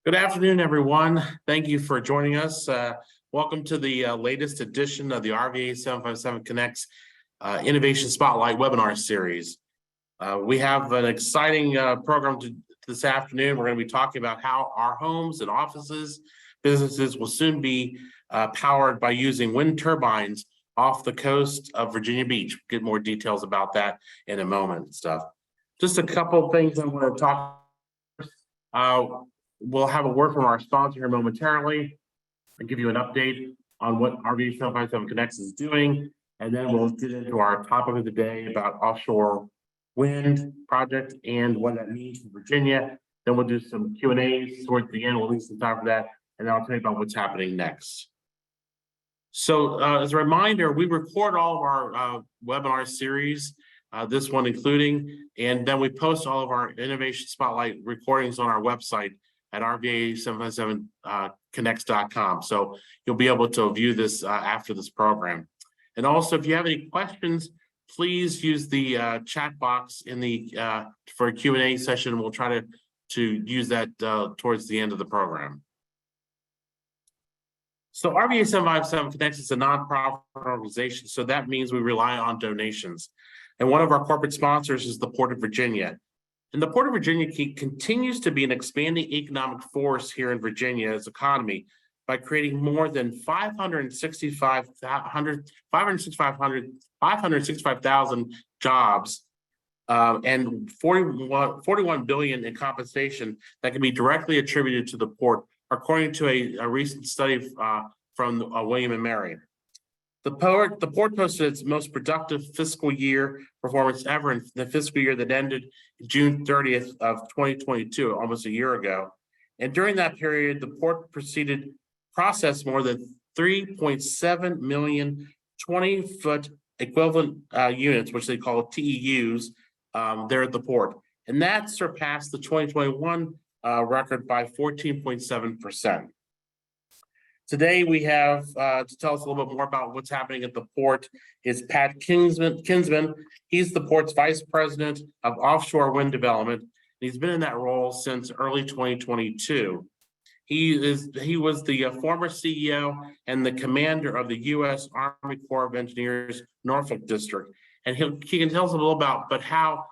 Good afternoon, everyone. Thank you for joining us. Welcome to the latest edition of the RVA 757 Connects Innovation Spotlight webinar series. We have an exciting program this afternoon. We're going to be talking about how our homes and offices, businesses will soon be powered by using wind turbines off the coast of Virginia Beach. Get more details about that in a moment and stuff. Just a couple of things I want to talk about. We'll have a word from our sponsor here momentarily and give you an update on what RVA 757 Connects is doing. And then we'll get into our topic of the day about offshore wind project and what that means for Virginia. Then we'll do some Q&As towards the end. We'll leave some time for that. And then I'll tell you about what's happening next. So as a reminder, we record all of our webinar series, this one including, and then we post all of our Innovation Spotlight recordings on our website at rva757connects.com. So you'll be able to view this after this program. And also, if you have any questions, please use the chat box in the for a Q&A session. We'll try to use that towards the end of the program. So RVA 757 Connects is a nonprofit organization, so that means we rely on donations. And one of our corporate sponsors is the Port of Virginia. And the Port of Virginia continues to be an expanding economic force here in Virginia's economy by creating more than 565,000 jobs and 41 billion in compensation that can be directly attributed to the port, according to a recent study from William and Mary. The port posted its most productive fiscal year performance ever in the fiscal year that ended June 30th of 2022, almost a year ago. And during that period, the port processed more than 3.7 million 20-foot equivalent units, which they call TEUs, there at the port. And that surpassed the 2021 record by 14.7%. Today, we have to tell us a little bit more about what's happening at the port is Pat Kinsman. He's the port's vice president of offshore wind development. He's been in that role since early 2022. He was the former CEO and the commander of the U.S. Army Corps of Engineers Norfolk District. And he can tell us a little about how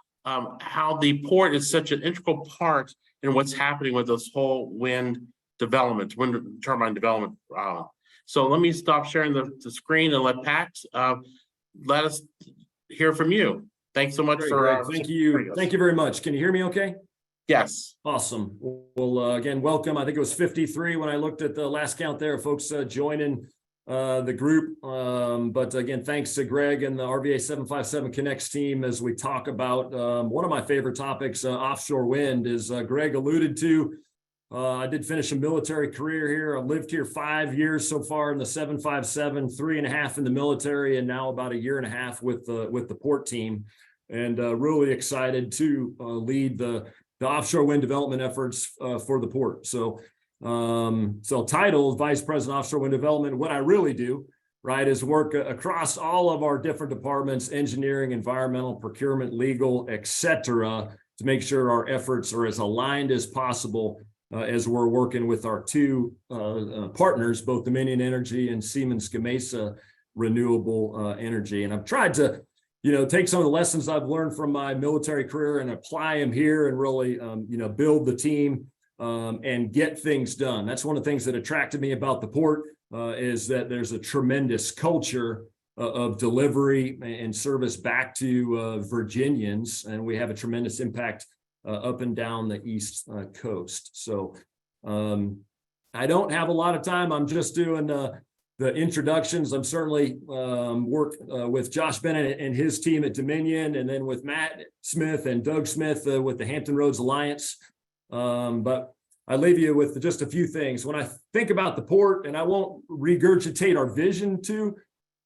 the port is such an integral part in what's happening with this whole wind turbine development. So let me stop sharing the screen and let Pat let us hear from you. Thanks so much for thank you. Thank you very much. Can you hear me okay? Yes. Awesome. Well, again, welcome. I think it was 53 when I looked at the last count there, folks joining the group. But again, thanks to Greg and the RVA 757 Connects team as we talk about one of my favorite topics, offshore wind, as Greg alluded to. I did finish a military career here. I lived here 5 years so far in the 757, 3.5 in the military, and now about 1.5 years with the port team. And really excited to lead the offshore wind development efforts for the port. So title Vice President Offshore Wind Development. What I really do, right, is work across all of our different departments: engineering, environmental, procurement, legal, etc., to make sure our efforts are as aligned as possible as we're working with our two partners, both Dominion Energy and Siemens Gamesa Renewable Energy. And I've tried to, take some of the lessons I've learned from my military career and apply them here and really, build the team and get things done. That's one of the things that attracted me about the port is that there's a tremendous culture of delivery and service back to Virginians, and we have a tremendous impact up and down the East Coast. So I don't have a lot of time. I'm just doing the introductions. I'm certainly work with Josh Bennett and his team at Dominion, and then with Matt Smith and Doug Smith with the Hampton Roads Alliance. But I leave you with just a few things. When I think about the port, and I won't regurgitate our vision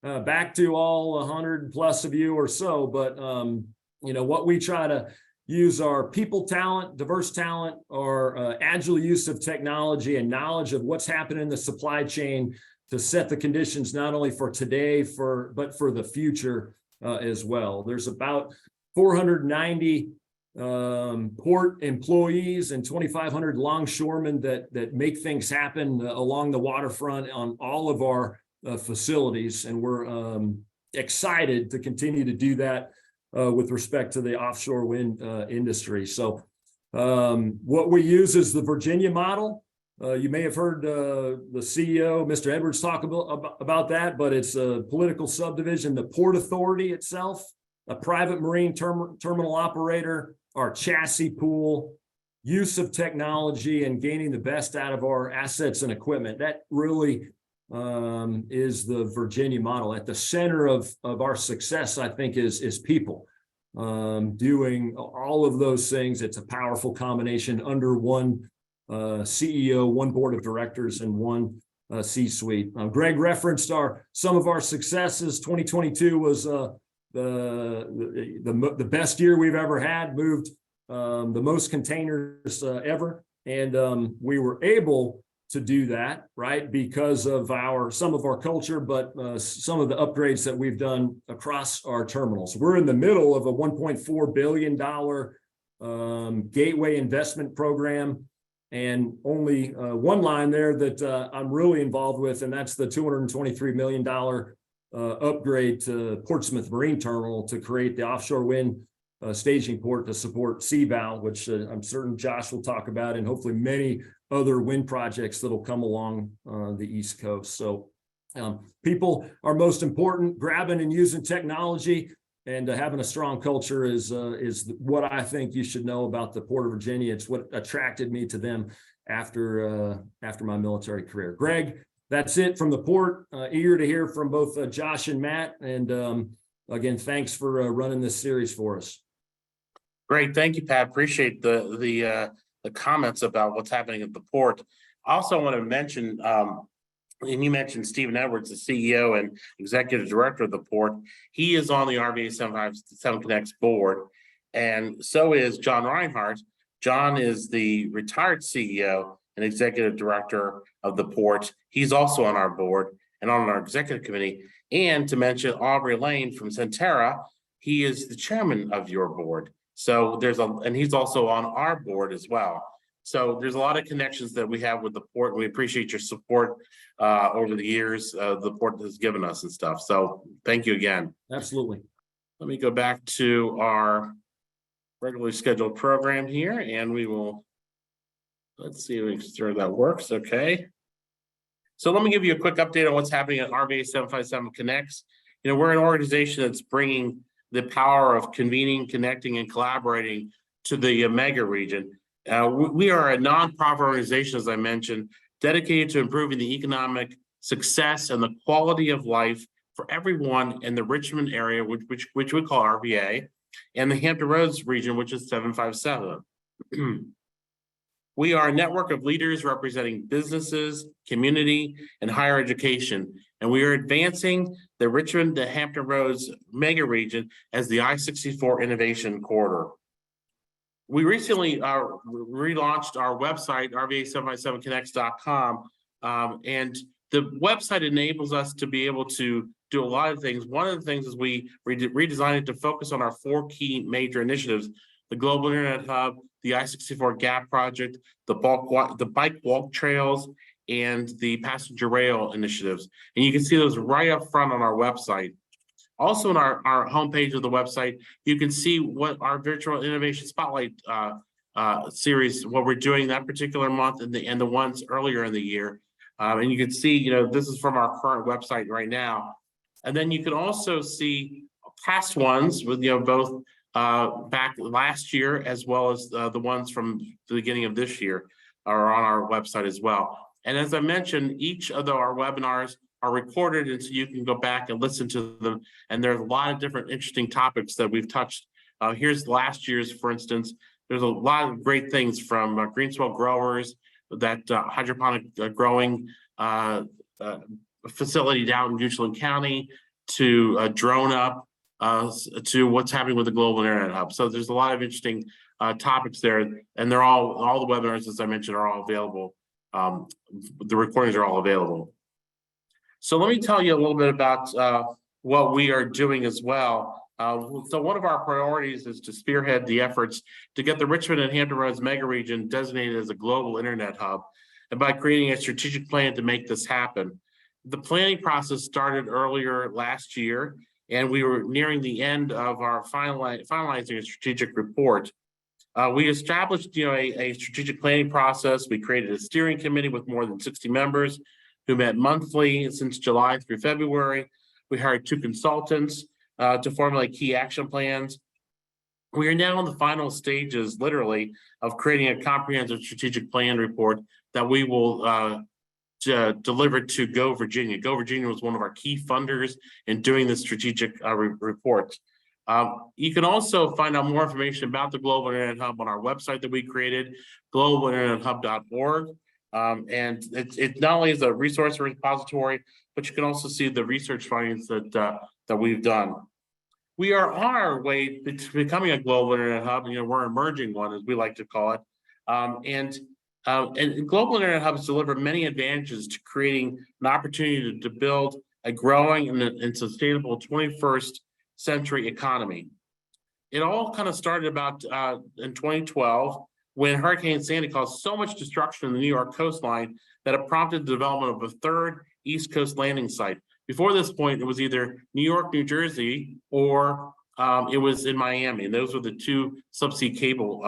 back to all 100 plus of you or so, but what we try to use our people talent, diverse talent, our agile use of technology and knowledge of what's happening in the supply chain to set the conditions not only for today, but for the future as well. There's about 490 port employees and 2,500 longshoremen that make things happen along the waterfront on all of our facilities. And we're excited to continue to do that with respect to the offshore wind industry. So what we use is the Virginia model. You may have heard the CEO, Mr. Edwards, talk about that, but it's a political subdivision, the Port Authority itself, a private marine terminal operator, our chassis pool, use of technology, and gaining the best out of our assets and equipment. That really is the Virginia model. At the center of our success, I think, is people. Doing all of those things. It's a powerful combination under one CEO, one board of directors, and one C-suite. Greg referenced some of our successes. 2022 was the best year we've ever had. Moved the most containers ever, and we were able to do that, right, because of some of our culture, but some of the upgrades that we've done across our terminals. We're in the middle of a $1.4 billion gateway investment program, and only one line there that I'm really involved with, and that's the $223 million upgrade to Portsmouth Marine Terminal to create the offshore wind staging port to support CVOW, which I'm certain Josh will talk about, and hopefully many other wind projects that'll come along the East Coast. So people are most important. Grabbing and using technology and having a strong culture is what I think you should know about the Port of Virginia. It's what attracted me to them after my military career. Greg, that's it from the port. Eager to hear from both Josh and Matt. And again, thanks for running this series for us. Great, thank you, Pat. Appreciate the comments about what's happening at the port. I also want to mention, and you mentioned Stephen Edwards, the CEO and executive director of the port. He is on the RVA 757 Connects board, and so is John Reinhardt. John is the retired CEO and executive director of the port. He's also on our board and on our executive committee. And to mention Aubrey Lane from Centera, he is the chairman of your board. So and he's also on our board as well. So there's a lot of connections that we have with the port. We appreciate your support over the years the port has given us and stuff. So thank you again. Absolutely. Let me go back to our regularly scheduled program here, and we will, let's see if we can sure that works. Okay. So let me give you a quick update on what's happening at RVA 757 Connects. You know, we're an organization that's bringing the power of convening, connecting, and collaborating to the mega region. We are a nonprofit organization, as I mentioned, dedicated to improving the economic success and the quality of life for everyone in the Richmond area, which we call RVA, and the Hampton Roads region, which is 757. We are a network of leaders representing businesses, community, and higher education, and we are advancing the Richmond to Hampton Roads mega region as the I-64 Innovation Corridor. We recently relaunched our website, RVA757connects.com, and the website enables us to be able to do a lot of things. One of the things is we redesigned it to focus on our 4 key major initiatives: the Global Internet Hub, the I-64 Gap Project, the bike walk trails, and the passenger rail initiatives. And you can see those right up front on our website. Also on our homepage of the website, you can see what our virtual innovation spotlight series, what we're doing that particular month and the ones earlier in the year. And you can see, you know, this is from our current website right now. And then you can also see past ones with, you know, both back last year as well as the ones from the beginning of this year are on our website as well. And as I mentioned, each of our webinars are recorded, and so you can go back and listen to them. And there's a lot of different interesting topics that we've touched. Here's last year's, for instance. There's a lot of great things from greenswell growers, that hydroponic growing facility down in Goochland County, to Drone Up, to what's happening with the Global Internet Hub. So there's a lot of interesting topics there, and they're all the webinars, as I mentioned, are all available. The recordings are all available. So let me tell you a little bit about what we are doing as well. So one of our priorities is to spearhead the efforts to get the Richmond and Hampton Roads mega region designated as a global internet hub, and by creating a strategic plan to make this happen. The planning process started earlier last year, and we were nearing the end of our finalizing a strategic report. We established, a strategic planning process. We created a steering committee with more than 60 members who met monthly since July through February. We hired 2 consultants to formulate key action plans. We are now in the final stages, literally, of creating a comprehensive strategic plan report that we will deliver to Go Virginia. Go Virginia was one of our key funders in doing this strategic report. You can also find out more information about the Global Internet Hub on our website that we created, globalinternethub.org. And it not only is a resource repository, but you can also see the research findings that we've done. We are on our way to becoming a global internet hub. We're emerging one, as we like to call it. And global internet hubs deliver many advantages to creating an opportunity to build a growing and sustainable 21st century economy. It all kind of started about in 2012 when Hurricane Sandy caused so much destruction in the New York coastline that it prompted the development of a 3rd East Coast landing site. Before this point, it was either New York, New Jersey, or it was in Miami, and those were the 2 subsea cable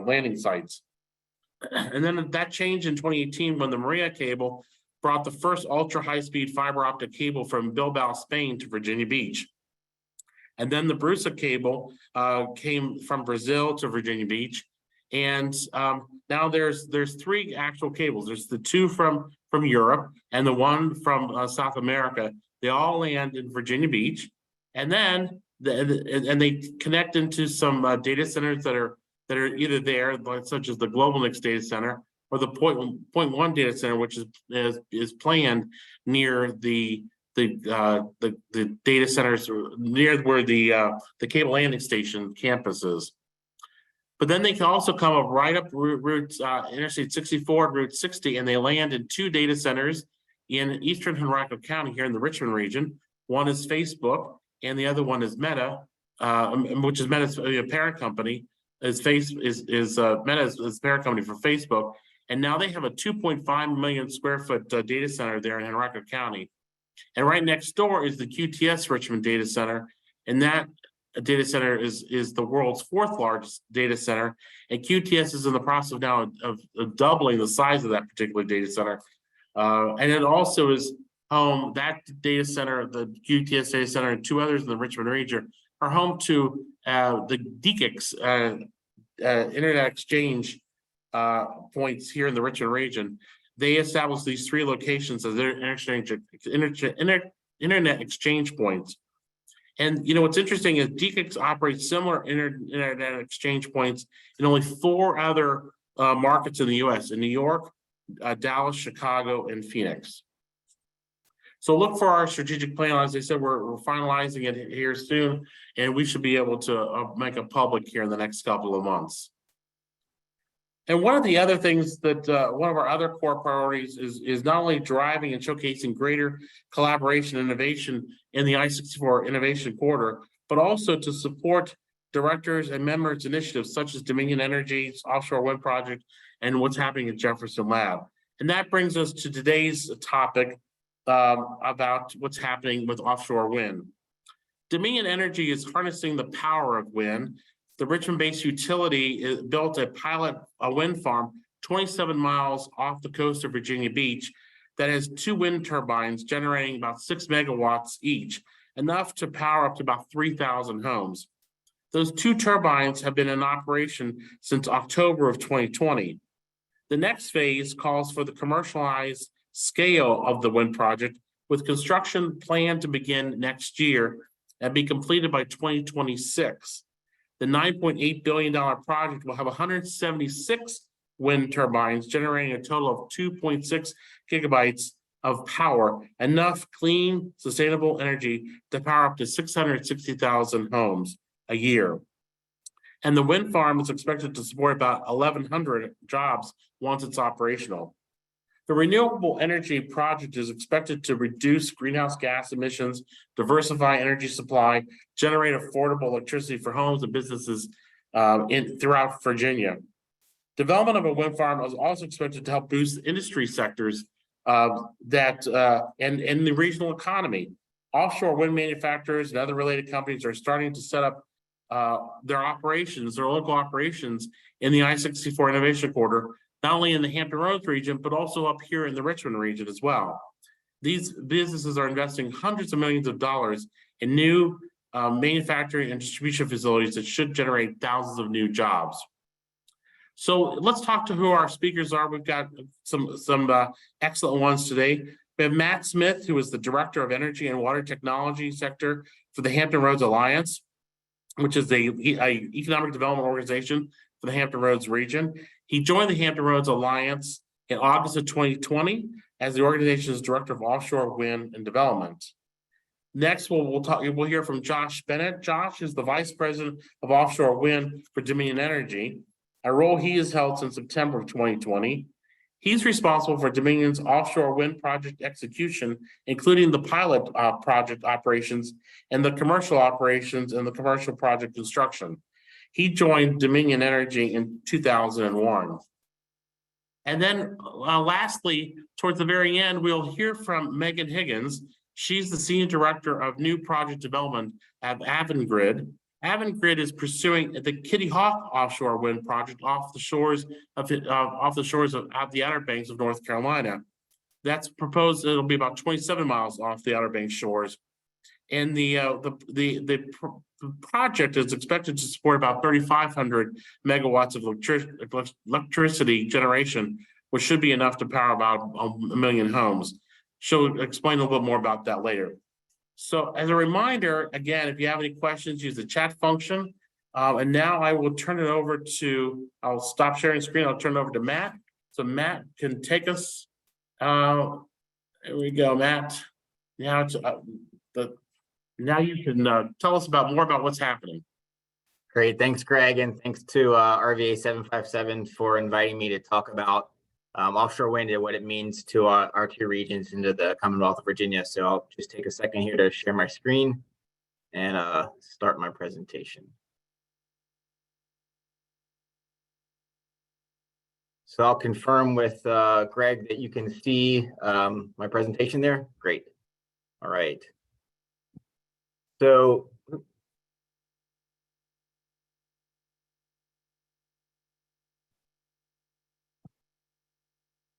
landing sites. And then that changed in 2018 when the Maria cable brought the first ultra high-speed fiber optic cable from Bilbao, Spain to Virginia Beach. And then the Brusa cable came from Brazil to Virginia Beach. And now there's 3 actual cables. There's the 2 from Europe and the 1 from South America. They all land in Virginia Beach, and then they connect into some data centers that are either there, such as the Global Nix data center, or the point 1 data center, which is planned near the data centers near where the cable landing station campus is. But then they can also come up right up route Interstate 64 and Route 60, and they land in 2 data centers in eastern Henrico County here in the Richmond region. One is Facebook, and the other one is Meta, which is Meta's parent company. Meta is parent company for Facebook, and now they have a 2.5 million square foot data center there in Henrico County. And right next door is the QTS Richmond data center, and that data center is the world's 4th largest data center, and QTS is in the process now of doubling the size of that particular data center. And it also is home, that data center, the QTS data center, and 2 others in the Richmond region are home to the DKIX Internet Exchange points here in the Richmond region. They established these 3 locations as their internet exchange points. And what's interesting is DKIX operates similar internet exchange points in only 4 other markets in the U.S. in New York, Dallas, Chicago, and Phoenix. So look for our strategic plan. As I said, we're finalizing it here soon, and we should be able to make it public here in the next couple of months. And one of the other things that one of our other core priorities is not only driving and showcasing greater collaboration and innovation in the I-64 Innovation Corridor, but also to support directors and members initiatives such as Dominion Energy's offshore wind project and what's happening at Jefferson Lab. And that brings us to today's topic about what's happening with offshore wind. Dominion Energy is harnessing the power of wind. The Richmond-based utility built a pilot wind farm 27 miles off the coast of Virginia Beach that has 2 wind turbines generating about 6 megawatts each, enough to power up to about 3,000 homes. Those 2 turbines have been in operation since October of 2020. The next phase calls for the commercialized scale of the wind project, with construction planned to begin next year and be completed by 2026. The $9.8 billion project will have 176 wind turbines, generating a total of 2.6 gigabytes of power, enough clean, sustainable energy to power up to 660,000 homes a year. And the wind farm is expected to support about 1,100 jobs once it's operational. The renewable energy project is expected to reduce greenhouse gas emissions, diversify energy supply, generate affordable electricity for homes and businesses throughout Virginia. Development of a wind farm is also expected to help boost industry sectors and the regional economy. Offshore wind manufacturers and other related companies are starting to set up their local operations in the I-64 Innovation Corridor, not only in the Hampton Roads region, but also up here in the Richmond region as well. These businesses are investing hundreds of millions of dollars in new manufacturing and distribution facilities that should generate thousands of new jobs. So let's talk to who our speakers are. We've got some excellent ones today. We have Matt Smith, who is the Director of Energy and Water Technology Sector for the Hampton Roads Alliance, which is a economic development organization for the Hampton Roads region. He joined the Hampton Roads Alliance in August of 2020 as the organization's Director of Offshore Wind and Development. Next, we'll hear from Josh Bennett. Josh is the Vice President of Offshore Wind for Dominion Energy, a role he has held since September of 2020. He's responsible for Dominion's offshore wind project execution, including the pilot project operations and the commercial operations and the commercial project construction. He joined Dominion Energy in 2001. And then lastly, towards the very end, we'll hear from Megan Higgins. She's the Senior Director of New Project Development at Avangrid. Avangrid is pursuing the Kitty Hawk offshore wind project off the shores of the Outer Banks of North Carolina. That's proposed. It'll be about 27 miles off the Outer Banks shores, and the project is expected to support about 3,500 megawatts of electricity generation, which should be enough to power about 1 million homes. She'll explain a little bit more about that later. So as a reminder, again, if you have any questions, use the chat function. And now I will turn it over to, I'll stop sharing screen. I'll turn it over to Matt. So Matt can take us. There we go, Matt. Now, now you can tell us more about what's happening. Great. Thanks, Greg. And thanks to RVA 757 for inviting me to talk about offshore wind and what it means to our two regions into the Commonwealth of Virginia. So I'll just take a second here to share my screen and start my presentation. So I'll confirm with Greg that you can see my presentation there. Great. All right. So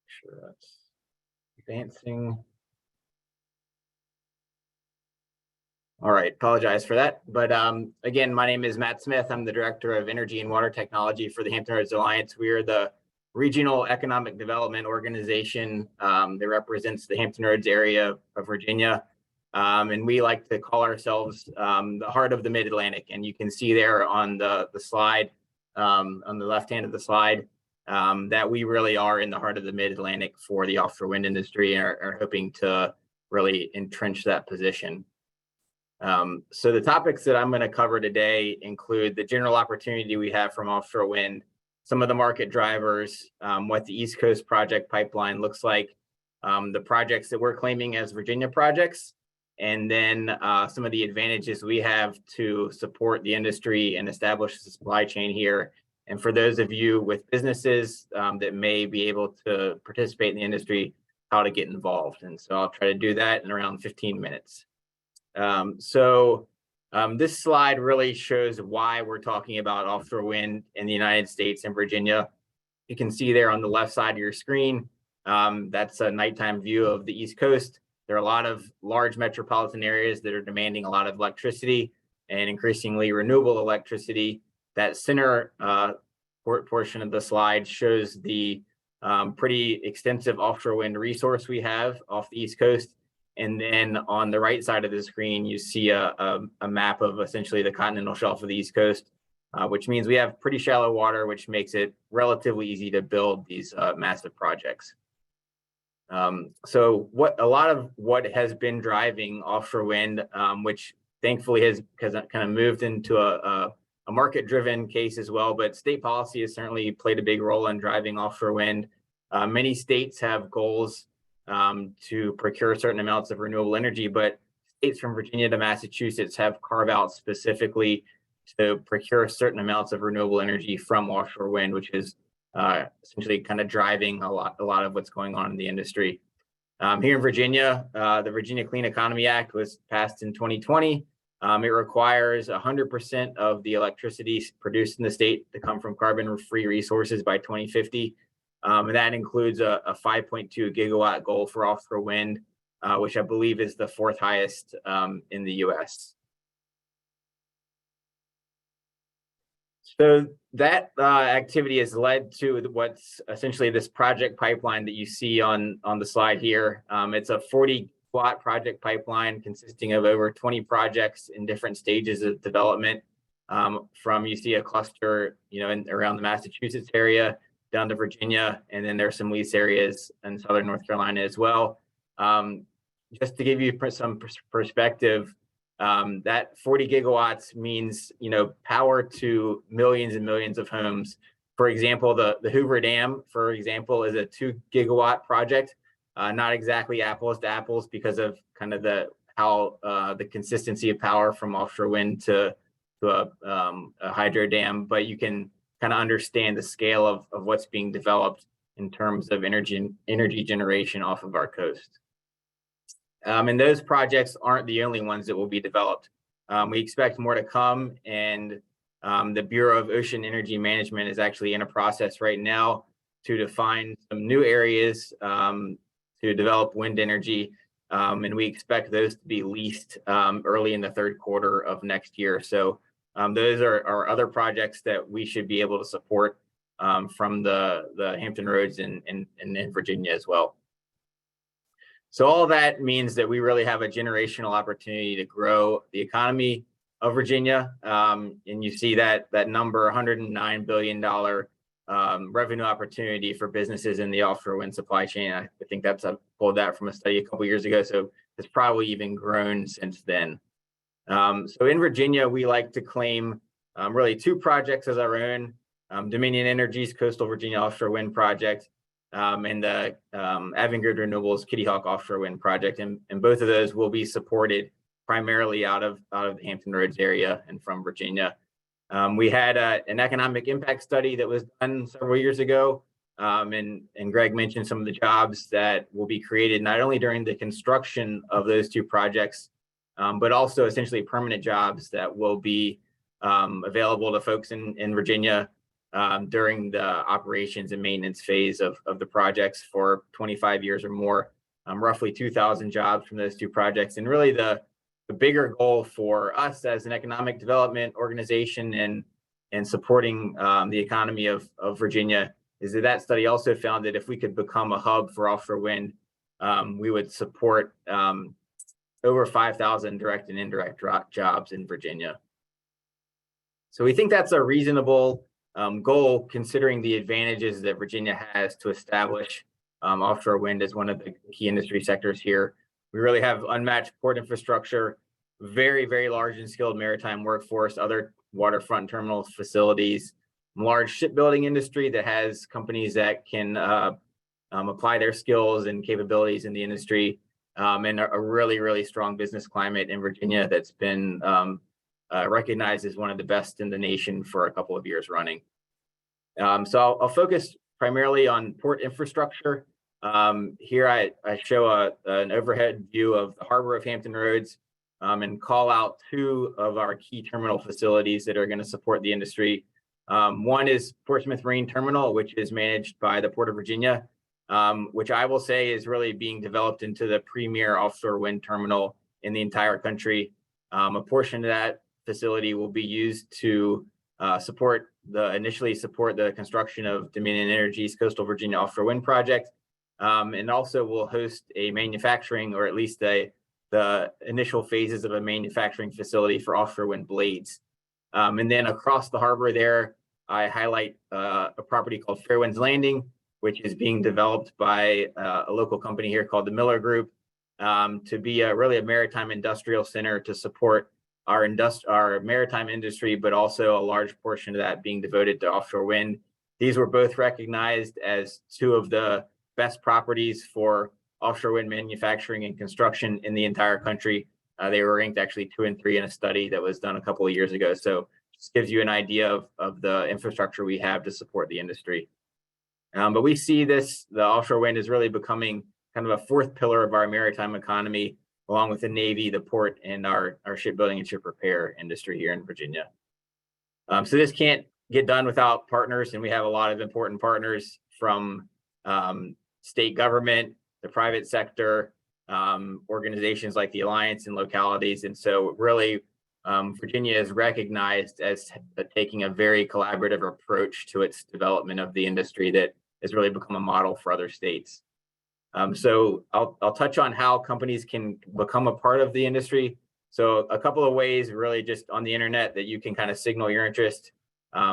sure that's advancing. All right, apologize for that. But again, my name is Matt Smith. I'm the Director of Energy and Water Technology for the Hampton Roads Alliance. We are the regional economic development organization that represents the Hampton Roads area of Virginia. And we like to call ourselves the heart of the Mid-Atlantic. And you can see there on the slide, on the left hand of the slide, that we really are in the heart of the Mid-Atlantic for the offshore wind industry and are hoping to really entrench that position. So the topics that I'm going to cover today include the general opportunity we have from offshore wind, some of the market drivers, what the East Coast project pipeline looks like, the projects that we're claiming as Virginia projects, and then some of the advantages we have to support the industry and establish the supply chain here. And for those of you with businesses that may be able to participate in the industry, how to get involved. And so I'll try to do that in around 15 minutes. This slide really shows why we're talking about offshore wind in the United States and Virginia. You can see there on the left side of your screen, that's a nighttime view of the East Coast. There are a lot of large metropolitan areas that are demanding a lot of electricity and increasingly renewable electricity. That center portion of the slide shows the pretty extensive offshore wind resource we have off the East Coast. And then on the right side of the screen, you see a map of essentially the continental shelf of the East Coast, which means we have pretty shallow water, which makes it relatively easy to build these massive projects. So a lot of what has been driving offshore wind, which thankfully has kind of moved into a market-driven case as well, but state policy has certainly played a big role in driving offshore wind. Many states have goals to procure certain amounts of renewable energy, but states from Virginia to Massachusetts have carve out specifically to procure certain amounts of renewable energy from offshore wind, which is essentially kind of driving a lot of what's going on in the industry. Here in Virginia, the Virginia Clean Economy Act was passed in 2020. It requires 100% of the electricity produced in the state to come from carbon-free resources by 2050. And that includes a 5.2 gigawatt goal for offshore wind, which I believe is the fourth highest in the US. So that activity has led to what's essentially this project pipeline that you see on the slide here. It's a 40-watt project pipeline consisting of over 20 projects in different stages of development. From you see a cluster, around the Massachusetts area down to Virginia, and then there's some lease areas in Southern North Carolina as well. Just to give you some perspective, that 40 gigawatts means, power to millions and millions of homes. For example, the Hoover Dam, for example, is a 2 gigawatt project. Not exactly apples to apples because of kind of the consistency of power from offshore wind to a hydro dam, but you can kind of understand the scale of what's being developed in terms of energy generation off of our coast. And those projects aren't the only ones that will be developed. We expect more to come, and the Bureau of Ocean Energy Management is actually in a process right now to define some new areas to develop wind energy, and we expect those to be leased early in the third quarter of next year. So those are other projects that we should be able to support from the Hampton Roads in Virginia as well. So all that means that we really have a generational opportunity to grow the economy of Virginia. And you see that number, $109 billion revenue opportunity for businesses in the offshore wind supply chain. I think I pulled that from a study a couple years ago, so it's probably even grown since then. So in Virginia, we like to claim really two projects as our own: Dominion Energy's Coastal Virginia Offshore Wind Project, and the Avangrid Renewables Kitty Hawk Offshore Wind Project, and both of those will be supported primarily out of the Hampton Roads area and from Virginia. We had an economic impact study that was done several years ago, and Greg mentioned some of the jobs that will be created not only during the construction of those two projects, but also essentially permanent jobs that will be available to folks in Virginia during the operations and maintenance phase of the projects for 25 years or more. Roughly 2,000 jobs from those two projects. And really the bigger goal for us as an economic development organization and supporting the economy of Virginia is that study also found that if we could become a hub for offshore wind, we would support over 5,000 direct and indirect jobs in Virginia. So we think that's a reasonable goal, considering the advantages that Virginia has to establish offshore wind as one of the key industry sectors here. We really have unmatched port infrastructure, very, very large and skilled maritime workforce, other waterfront terminal facilities, large shipbuilding industry that has companies that can apply their skills and capabilities in the industry, and a really, really strong business climate in Virginia that's been recognized as one of the best in the nation for a couple of years running. So I'll focus primarily on port infrastructure. Here I show an overhead view of the harbor of Hampton Roads, and call out two of our key terminal facilities that are going to support the industry. One is Portsmouth Marine Terminal, which is managed by the Port of Virginia, which I will say is really being developed into the premier offshore wind terminal in the entire country. A portion of that facility will be used to initially support the construction of Dominion Energy's Coastal Virginia Offshore Wind Project, and also will host a manufacturing, or at least the initial phases of a manufacturing facility for offshore wind blades. And then across the harbor there, I highlight a property called Fairwinds Landing, which is being developed by a local company here called the Miller Group, to be really a maritime industrial center to support our maritime industry, but also a large portion of that being devoted to offshore wind. These were both recognized as two of the best properties for offshore wind manufacturing and construction in the entire country. They were ranked actually 2 and 3 in a study that was done a couple of years ago. So just gives you an idea of the infrastructure we have to support the industry. But we see the offshore wind is really becoming kind of a fourth pillar of our maritime economy, along with the Navy, the port, and our shipbuilding and ship repair industry here in Virginia. So this can't get done without partners, and we have a lot of important partners from state government, the private sector, organizations like the Alliance and localities. And so really, Virginia is recognized as taking a very collaborative approach to its development of the industry that has really become a model for other states. So I'll touch on how companies can become a part of the industry. So a couple of ways, really just on the internet, that you can kind of signal your interest.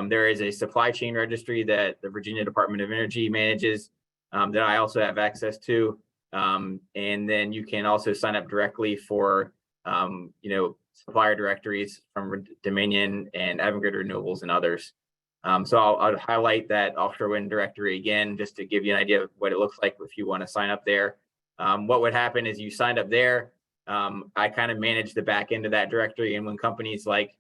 There is a supply chain registry that the Virginia Department of Energy manages that I also have access to. And then you can also sign up directly for, supplier directories from Dominion and Avangrid Renewables and others. So I'll highlight that offshore wind directory again, just to give you an idea of what it looks like if you want to sign up there. What would happen is you signed up there. I kind of manage the back end of that directory. And when companies like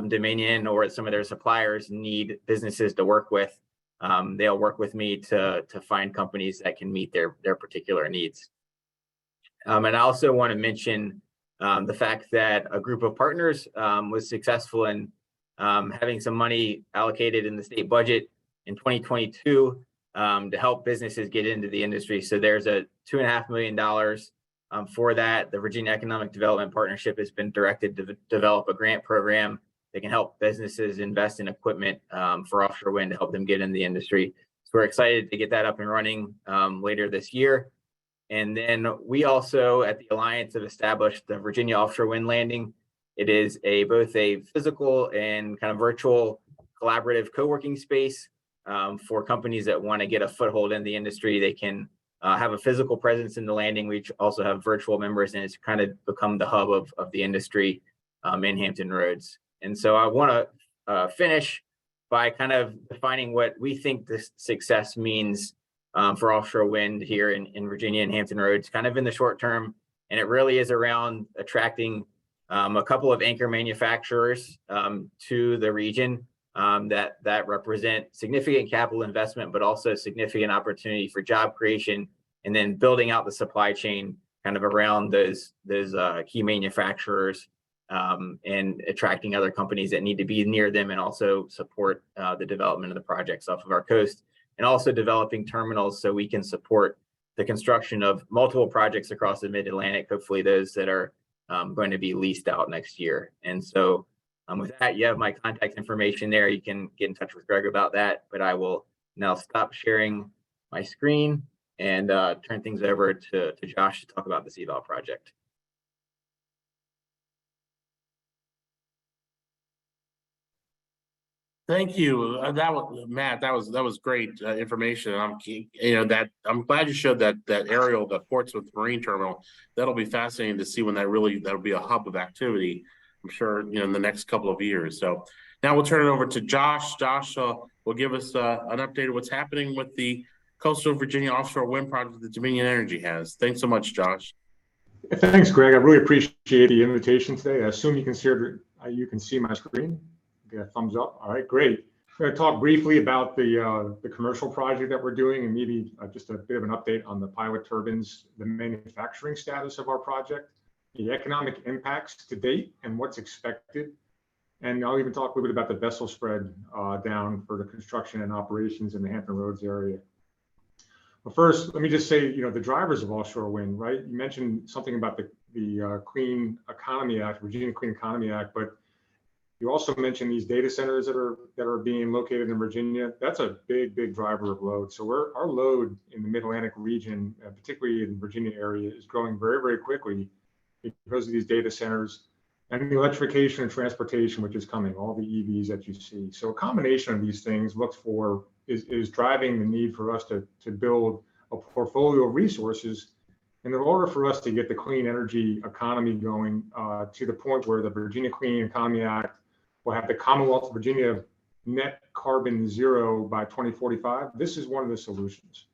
Dominion or some of their suppliers need businesses to work with, they'll work with me to find companies that can meet their particular needs. And I also want to mention the fact that a group of partners was successful in having some money allocated in the state budget in 2022 to help businesses get into the industry. So there's a $2.5 million for that. The Virginia Economic Development Partnership has been directed to develop a grant program that can help businesses invest in equipment for offshore wind to help them get in the industry. So we're excited to get that up and running later this year. And then we also at the Alliance have established the Virginia Offshore Wind Landing. It is both a physical and kind of virtual collaborative co-working space for companies that want to get a foothold in the industry. They can have a physical presence in the landing. We also have virtual members, and it's kind of become the hub of the industry in Hampton Roads. And so I want to finish by kind of defining what we think this success means for offshore wind here in Virginia and Hampton Roads, kind of in the short term. And it really is around attracting a couple of anchor manufacturers to the region that represent significant capital investment, but also significant opportunity for job creation, and then building out the supply chain kind of around those key manufacturers and attracting other companies that need to be near them and also support the development of the projects off of our coast, and also developing terminals so we can support the construction of multiple projects across the Mid-Atlantic, hopefully those that are going to be leased out next year. And so with that, you have my contact information there. You can get in touch with Greg about that, but I will now stop sharing my screen and turn things over to Josh to talk about the CVAL project. Thank you. Matt, that was great information. I'm glad you showed that aerial, the Portsmouth Marine Terminal. That'll be fascinating to see when that'll be a hub of activity, I'm sure, in the next couple of years. So now we'll turn it over to Josh. Josh will give us an update of what's happening with the Coastal Virginia offshore wind project that Dominion Energy has. Thanks so much, Josh. Thanks, Greg. I really appreciate the invitation today. I assume you can see my screen. Get a thumbs up. All right, great. I'm going to talk briefly about the commercial project that we're doing, and maybe just a bit of an update on the pilot turbines, the manufacturing status of our project, the economic impacts to date, and what's expected. And I'll even talk a little bit about the vessel spread down for the construction and operations in the Hampton Roads area. But first, let me just say, the drivers of offshore wind, right? You mentioned something about the Clean Economy Act, Virginia Clean Economy Act, but you also mentioned these data centers that are being located in Virginia. That's a big driver of load. So our load in the Mid-Atlantic region, particularly in the Virginia area, is growing very quickly because of these data centers and the electrification and transportation, which is coming, all the EVs that you see. So a combination of these things is driving the need for us to build a portfolio of resources in order for us to get the clean energy economy going to the point where the Virginia Clean Economy Act will have the Commonwealth of Virginia net carbon zero by 2045, this is one of the solutions.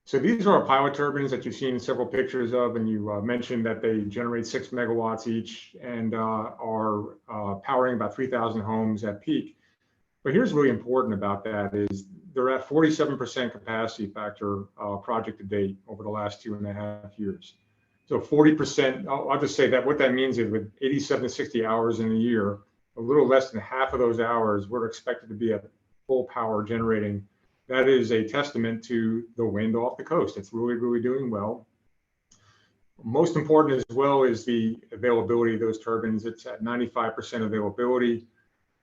So these are our pilot turbines that you've seen several pictures of, and you mentioned that they generate 6 megawatts each and are powering about 3,000 homes at peak. But here's really important about that is they're at 47% capacity factor project to date over the last 2.5 years. So 40%, I'll just say that what that means is with 87 to 60 hours in a year, a little less than half of those hours we're expected to be at full power generating. That is a testament to the wind off the coast. It's really, really doing well. Most important as well is the availability of those turbines. It's at 95% availability,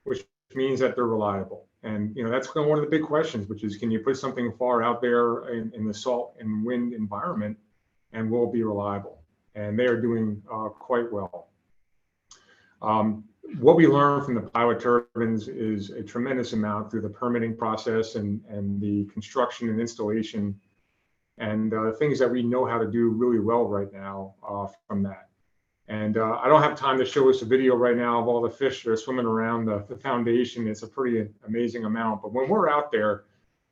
which means that they're reliable. And that's kind of one of the big questions, which is, can you put something far out there in the salt and wind environment and will it be reliable? And they are doing quite well. What we learned from the pilot turbines is a tremendous amount through the permitting process and the construction and installation and things that we know how to do really well right now from that. And I don't have time to show us a video right now of all the fish that are swimming around the foundation. It's a pretty amazing amount. But when we're out there,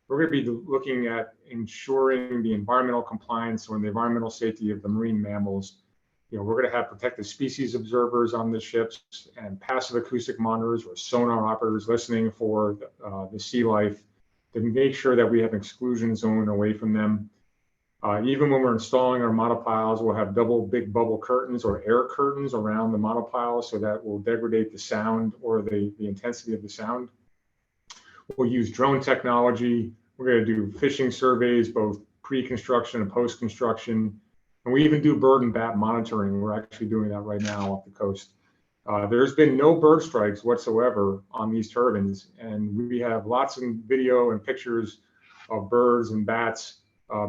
we're going to be looking at ensuring the environmental compliance or the environmental safety of the marine mammals. We're going to have protected species observers on the ships and passive acoustic monitors or sonar operators listening for the sea life to make sure that we have an exclusion zone away from them. Even when we're installing our monopiles, we'll have double big bubble curtains or air curtains around the monopiles so that will degrade the sound or the intensity of the sound. We'll use drone technology. We're going to do fishing surveys, both pre-construction and post-construction. And we even do bird and bat monitoring. We're actually doing that right now off the coast. There's been no bird strikes whatsoever on these turbines. And we have lots of video and pictures of birds and bats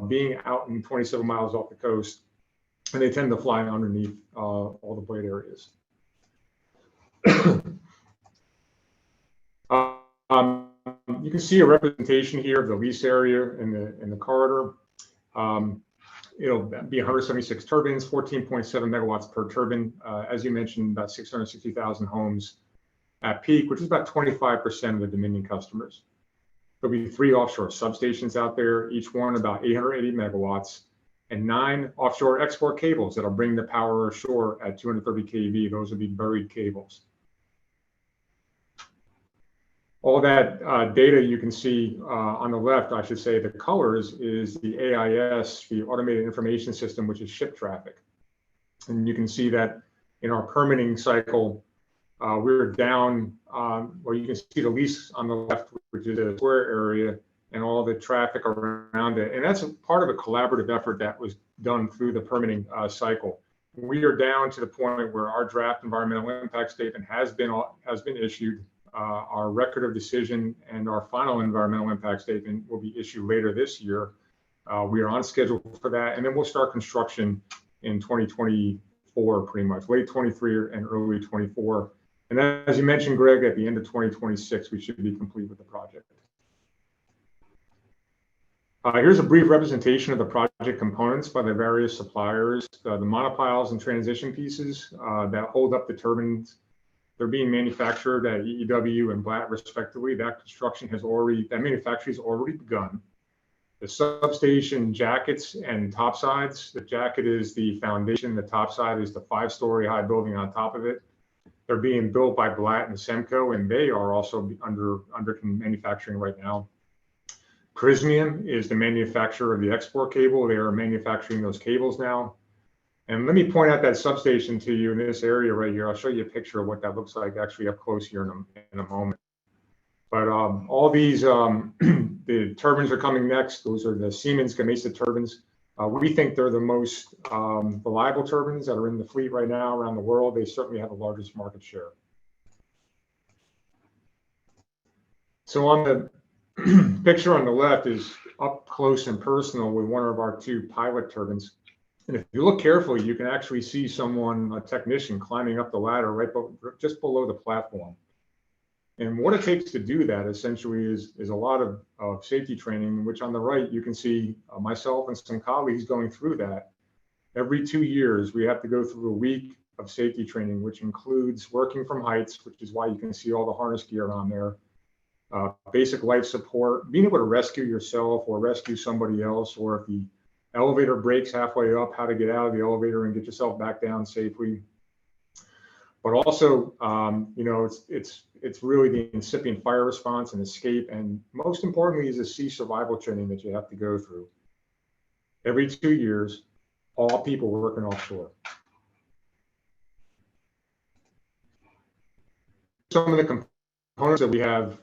being out in 27 miles off the coast. And they tend to fly underneath all the blade areas. You can see a representation here of the lease area in the corridor. It'll be 176 turbines, 14.7 megawatts per turbine. As you mentioned, about 660,000 homes at peak, which is about 25% of the Dominion customers. There'll be 3 offshore substations out there, each one about 880 megawatts, and 9 offshore export cables that'll bring the power ashore at 230 kV. Those will be buried cables. All that data you can see on the left, I should say, the colors is the AIS, the Automated Information System, which is ship traffic. And you can see that in our permitting cycle, we're down, well, you can see the lease on the left, which is a square area, and all the traffic around it. And that's a part of a collaborative effort that was done through the permitting cycle. We are down to the point where our draft environmental impact statement has been issued. Our record of decision and our final environmental impact statement will be issued later this year. We are on schedule for that, and then we'll start construction in 2024, pretty much late 23 and early 24. And as you mentioned, Greg, at the end of 2026, we should be complete with the project. Here's a brief representation of the project components by the various suppliers. The monopiles and transition pieces that hold up the turbines. They're being manufactured at EEW and Blatt, respectively. That manufacturing has already begun. The substation jackets and topsides. The jacket is the foundation. The topside is the 5-story high building on top of it. They're being built by Blatt and Semco, and they are also under manufacturing right now. Prysmian is the manufacturer of the export cable. They are manufacturing those cables now. And let me point out that substation to you in this area right here. I'll show you a picture of what that looks like actually up close here in a moment. But all these, the turbines are coming next. Those are the Siemens Gamesa turbines. We think they're the most reliable turbines that are in the fleet right now around the world. They certainly have the largest market share. So on the picture on the left is up close and personal with one of our 2 pilot turbines. And if you look carefully, you can actually see someone, a technician, climbing up the ladder just below the platform. And what it takes to do that essentially is a lot of safety training, which on the right, you can see myself and some colleagues going through that. Every 2 years, we have to go through a week of safety training, which includes working from heights, which is why you can see all the harness gear on there, basic life support, being able to rescue yourself or rescue somebody else, or if the elevator breaks halfway up, how to get out of the elevator and get yourself back down safely. But also, you know, it's really the incipient fire response and escape, and most importantly is the sea survival training that you have to go through. Every 2 years, all people working offshore. Some of the components that we have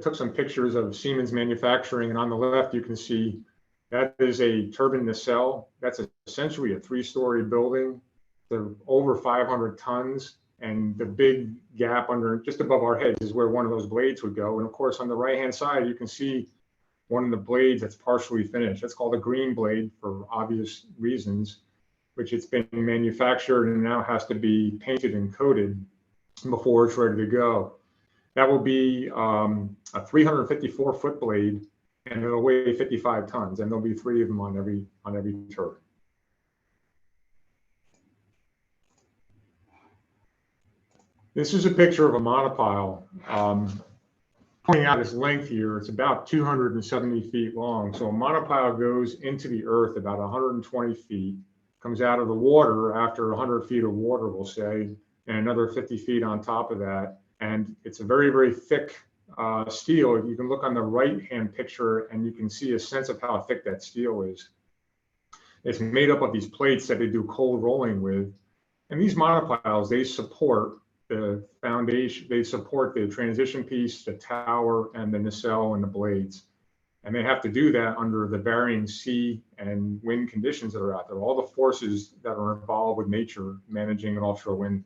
took some pictures of Siemens manufacturing, and on the left you can see that is a turbine nacelle. That's essentially a 3-story building. They're over 500 tons, and the big gap under just above our heads is where one of those blades would go. And of course, on the right-hand side, you can see one of the blades that's partially finished. That's called a green blade for obvious reasons, which it's been manufactured and now has to be painted and coated before it's ready to go. That will be a 354-foot blade, and it'll weigh 55 tons, and there'll be 3 of them on every turbine. This is a picture of a monopile. Pointing out its length here, it's about 270 feet long. So a monopile goes into the earth about 120 feet, comes out of the water after 100 feet of water, we'll say, and another 50 feet on top of that. And it's a very, very thick steel. You can look on the right-hand picture and you can see a sense of how thick that steel is. It's made up of these plates that they do cold rolling with. And these monopiles, they support the foundation, they support the transition piece, the tower, and the nacelle and the blades. And they have to do that under the varying sea and wind conditions that are out there, all the forces that are involved with nature managing an offshore wind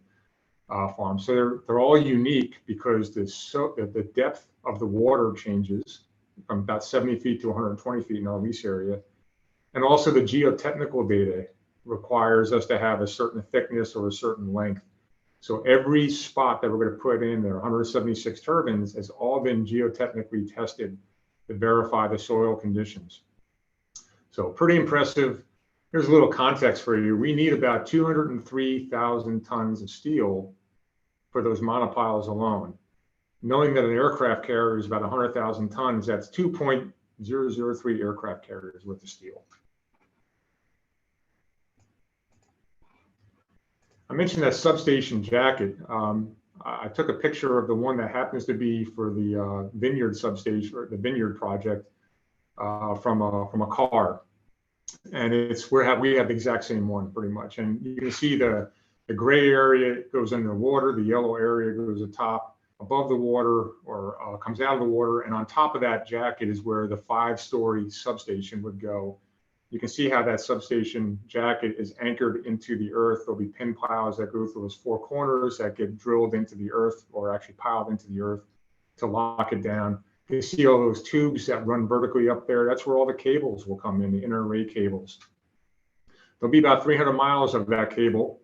farm. So they're all unique because the depth of the water changes from about 70 feet to 120 feet in our lease area. And also the geotechnical data requires us to have a certain thickness or a certain length. So every spot that we're going to put in there, 176 turbines, has all been geotechnically tested to verify the soil conditions. So pretty impressive. Here's a little context for you. We need about 203,000 tons of steel for those monopiles alone. Knowing that an aircraft carrier is about 100,000 tons, that's 2.003 aircraft carriers worth of steel. I mentioned that substation jacket. I took a picture of the one that happens to be for the Vineyard substation, or the Vineyard project, from a car, and we have the exact same one pretty much. And you can see the gray area goes under the water, the yellow area goes atop above the water, or comes out of the water, and on top of that jacket is where the 5-story substation would go. You can see how that substation jacket is anchored into the earth. There'll be pin piles that go through those 4 corners that get drilled into the earth, or actually piled into the earth to lock it down. You see all those tubes that run vertically up there. That's where all the cables will come in, the interarray cables. There'll be about 300 miles of that cable.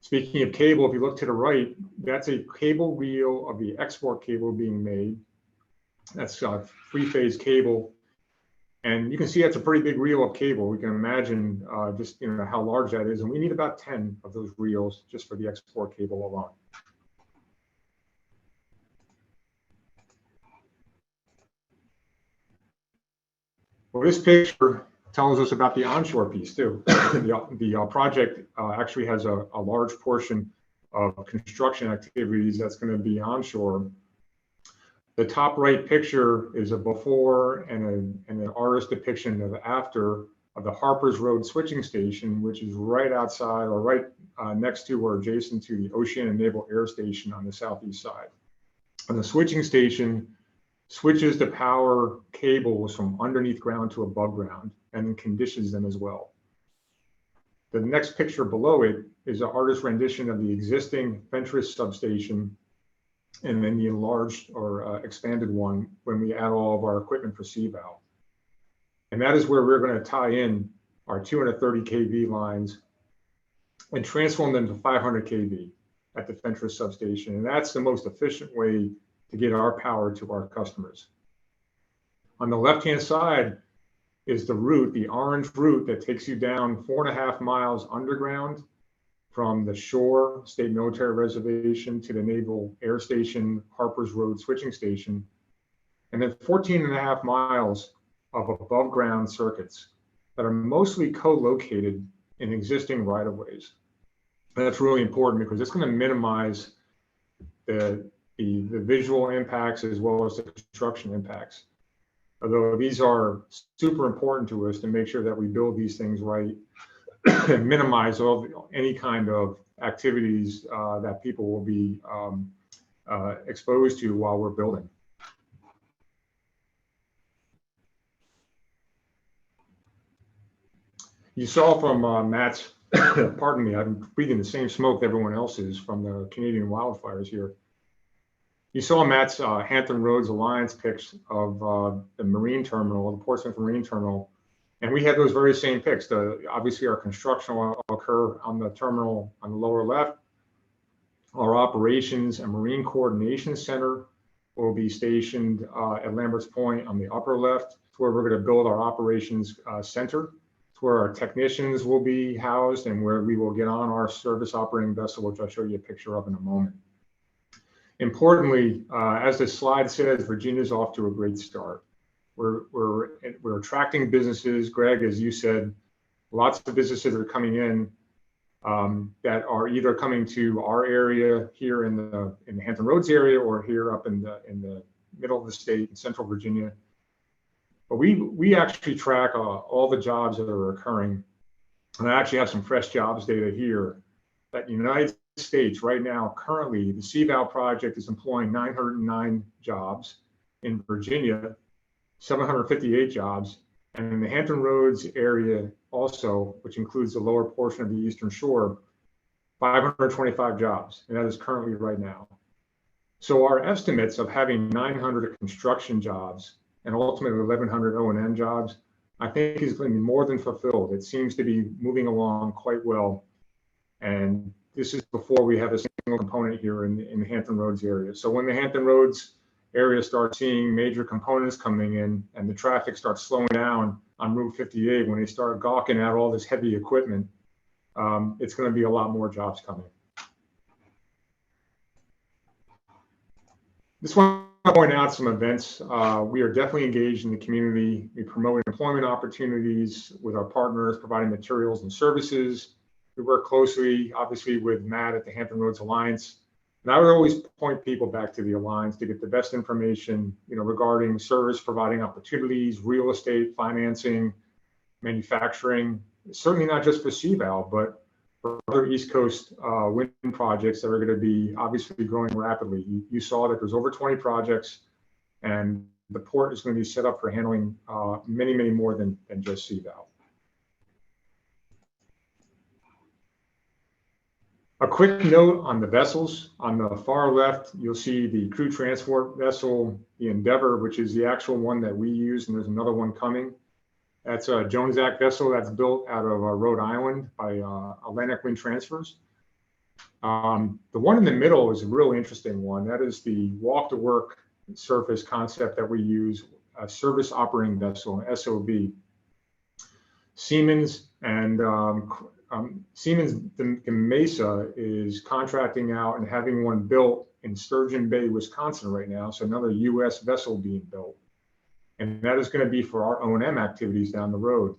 Speaking of cable, if you look to the right, that's a cable reel of the export cable being made. That's a 3-phase cable. And you can see that's a pretty big reel of cable. We can imagine just how large that is. And we need about 10 of those reels just for the export cable alone. Well, this picture tells us about the onshore piece too. The project actually has a large portion of construction activities that's going to be onshore. The top right picture is a before and an artist depiction of after of the Harper's Road switching station, which is right outside or right next to or adjacent to the Oceana Naval Air Station on the southeast side. And the switching station switches the power cables from underneath ground to above ground and then conditions them as well. The next picture below it is an artist rendition of the existing Fentress substation, and then the enlarged or expanded one when we add all of our equipment for CVOW. And that is where we're going to tie in our 230 kV lines and transform them to 500 kV at the Fentress substation. And that's the most efficient way to get our power to our customers. On the left-hand side is the route, the orange route that takes you down 4.5 miles underground from the shore state military reservation to the Naval Air Station, Harper's Road switching station, and then 14.5 miles of above ground circuits that are mostly co-located in existing right-of-ways. That's really important because it's going to minimize the visual impacts as well as the construction impacts. Although these are super important to us to make sure that we build these things right and minimize any kind of activities that people will be exposed to while we're building. You saw from Matt's, pardon me, I'm breathing the same smoke that everyone else is from the Canadian wildfires here. You saw Matt's Hampton Roads Alliance pics of the marine terminal, the Portsmouth Marine Terminal, and we have those very same pics. Obviously, our construction will occur on the terminal on the lower left. Our operations and marine coordination center will be stationed at Lambert's Point on the upper left. It's where we're going to build our operations center. It's where our technicians will be housed and where we will get on our service operating vessel, which I'll show you a picture of in a moment. Importantly, as the slide says, Virginia's off to a great start. We're attracting businesses. Greg, as you said, lots of businesses are coming in that are either coming to our area here in the Hampton Roads area or here up in the middle of the state in Central Virginia. But we actually track all the jobs that are occurring, and I actually have some fresh jobs data here. That United States right now, currently, the CVAL project is employing 909 jobs. In Virginia, 758 jobs, and in the Hampton Roads area also, which includes the lower portion of the Eastern Shore, 525 jobs, and that is currently right now. So our estimates of having 900 construction jobs and ultimately 1,100 O&M jobs, I think is going to be more than fulfilled. It seems to be moving along quite well. And this is before we have a single component here in the Hampton Roads area. So when the Hampton Roads area starts seeing major components coming in and the traffic starts slowing down on Route 58, when they start gawking at all this heavy equipment, it's going to be a lot more jobs coming. Just want to point out some events. We are definitely engaged in the community. We promote employment opportunities with our partners, providing materials and services. We work closely, obviously, with Matt at the Hampton Roads Alliance. And I would always point people back to the Alliance to get the best information, regarding service providing opportunities, real estate, financing, manufacturing, certainly not just for CVAL, but for other East Coast wind projects that are going to be obviously growing rapidly. You saw that there's over 20 projects, and the port is going to be set up for handling many, many more than just CVAL. A quick note on the vessels. On the far left, you'll see the crew transport vessel, the Endeavor, which is the actual one that we use, and there's another one coming. That's a Jones Act vessel that's built out of Rhode Island by Atlantic Wind Transfers. The one in the middle is a really interesting one. That is the walk-to-work surface concept that we use, a service operating vessel, an SOV. Siemens and Siemens Gamesa is contracting out and having one built in Sturgeon Bay, Wisconsin right now. So another U.S. vessel being built. And that is going to be for our O&M activities down the road.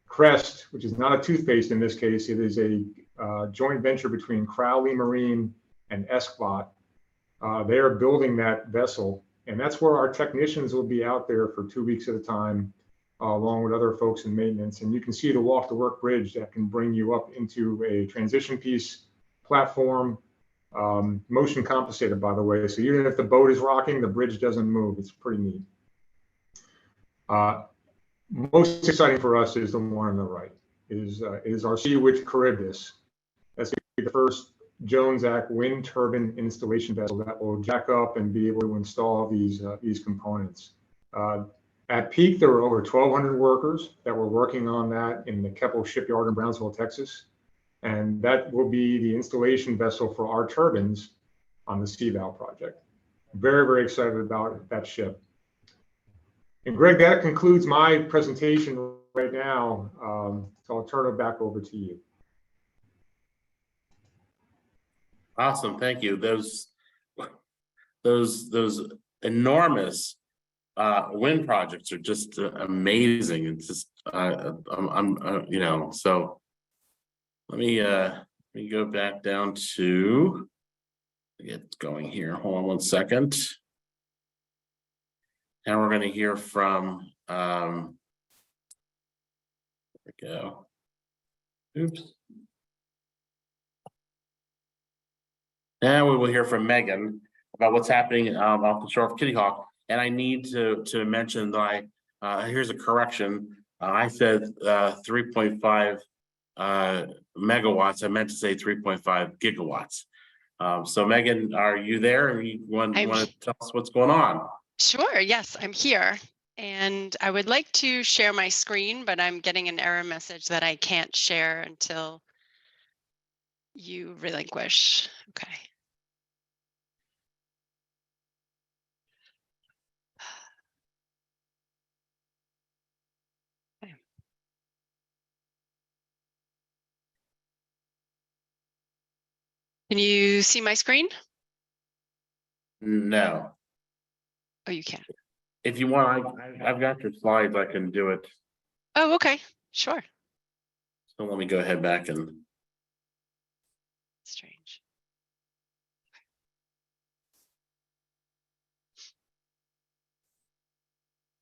Crest, which is not a toothpaste in this case, it is a joint venture between Crowley Marine and Esquibot. They are building that vessel, and that's where our technicians will be out there for 2 weeks at a time, along with other folks in maintenance. And you can see the walk-to-work bridge that can bring you up into a transition piece platform, motion compensated, by the way. So even if the boat is rocking, the bridge doesn't move. It's pretty neat. Most exciting for us is the one on the right, is our Sea Witch Charybdis. That's going to be the first Jones Act wind turbine installation vessel that will jack up and be able to install these components. At peak, there were over 1,200 workers that were working on that in the Keppel Shipyard in Brownsville, Texas. And that will be the installation vessel for our turbines on the CVAL project. Very, very excited about that ship. And Greg, that concludes my presentation right now. So I'll turn it back over to you. Awesome, thank you. Those enormous wind projects are just amazing. It's just you know, so let me go back down to get going here. Hold on one second. And we're going to hear from there we go. Oops. Now we will hear from Megan about what's happening off the shore of Kitty Hawk. And I need to mention that here's a correction. I said 3.5 megawatts. I meant to say 3.5 gigawatts. So Megan, are you there? And you want to tell us what's going on? Sure, yes, I'm here. And I would like to share my screen, but I'm getting an error message that I can't share until you relinquish. Okay. Can you see my screen? No. Oh, you can. If you want, I've got your slides. I can do it. Oh, okay, sure. So let me go ahead back and. Strange.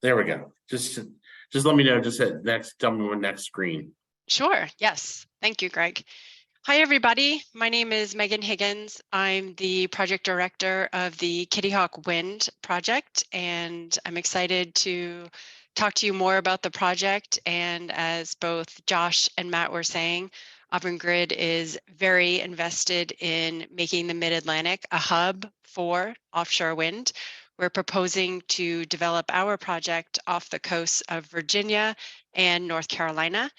There we go. Just let me know. Just hit next. Tell me when next screen. Sure, yes. Thank you, Greg. Hi, everybody. My name is Megan Higgins. I'm the project director of the Kitty Hawk Wind project, and I'm excited to talk to you more about the project. And as both Josh and Matt were saying, Avangrid is very invested in making the Mid-Atlantic a hub for offshore wind. We're proposing to develop our project off the coast of Virginia and North Carolina.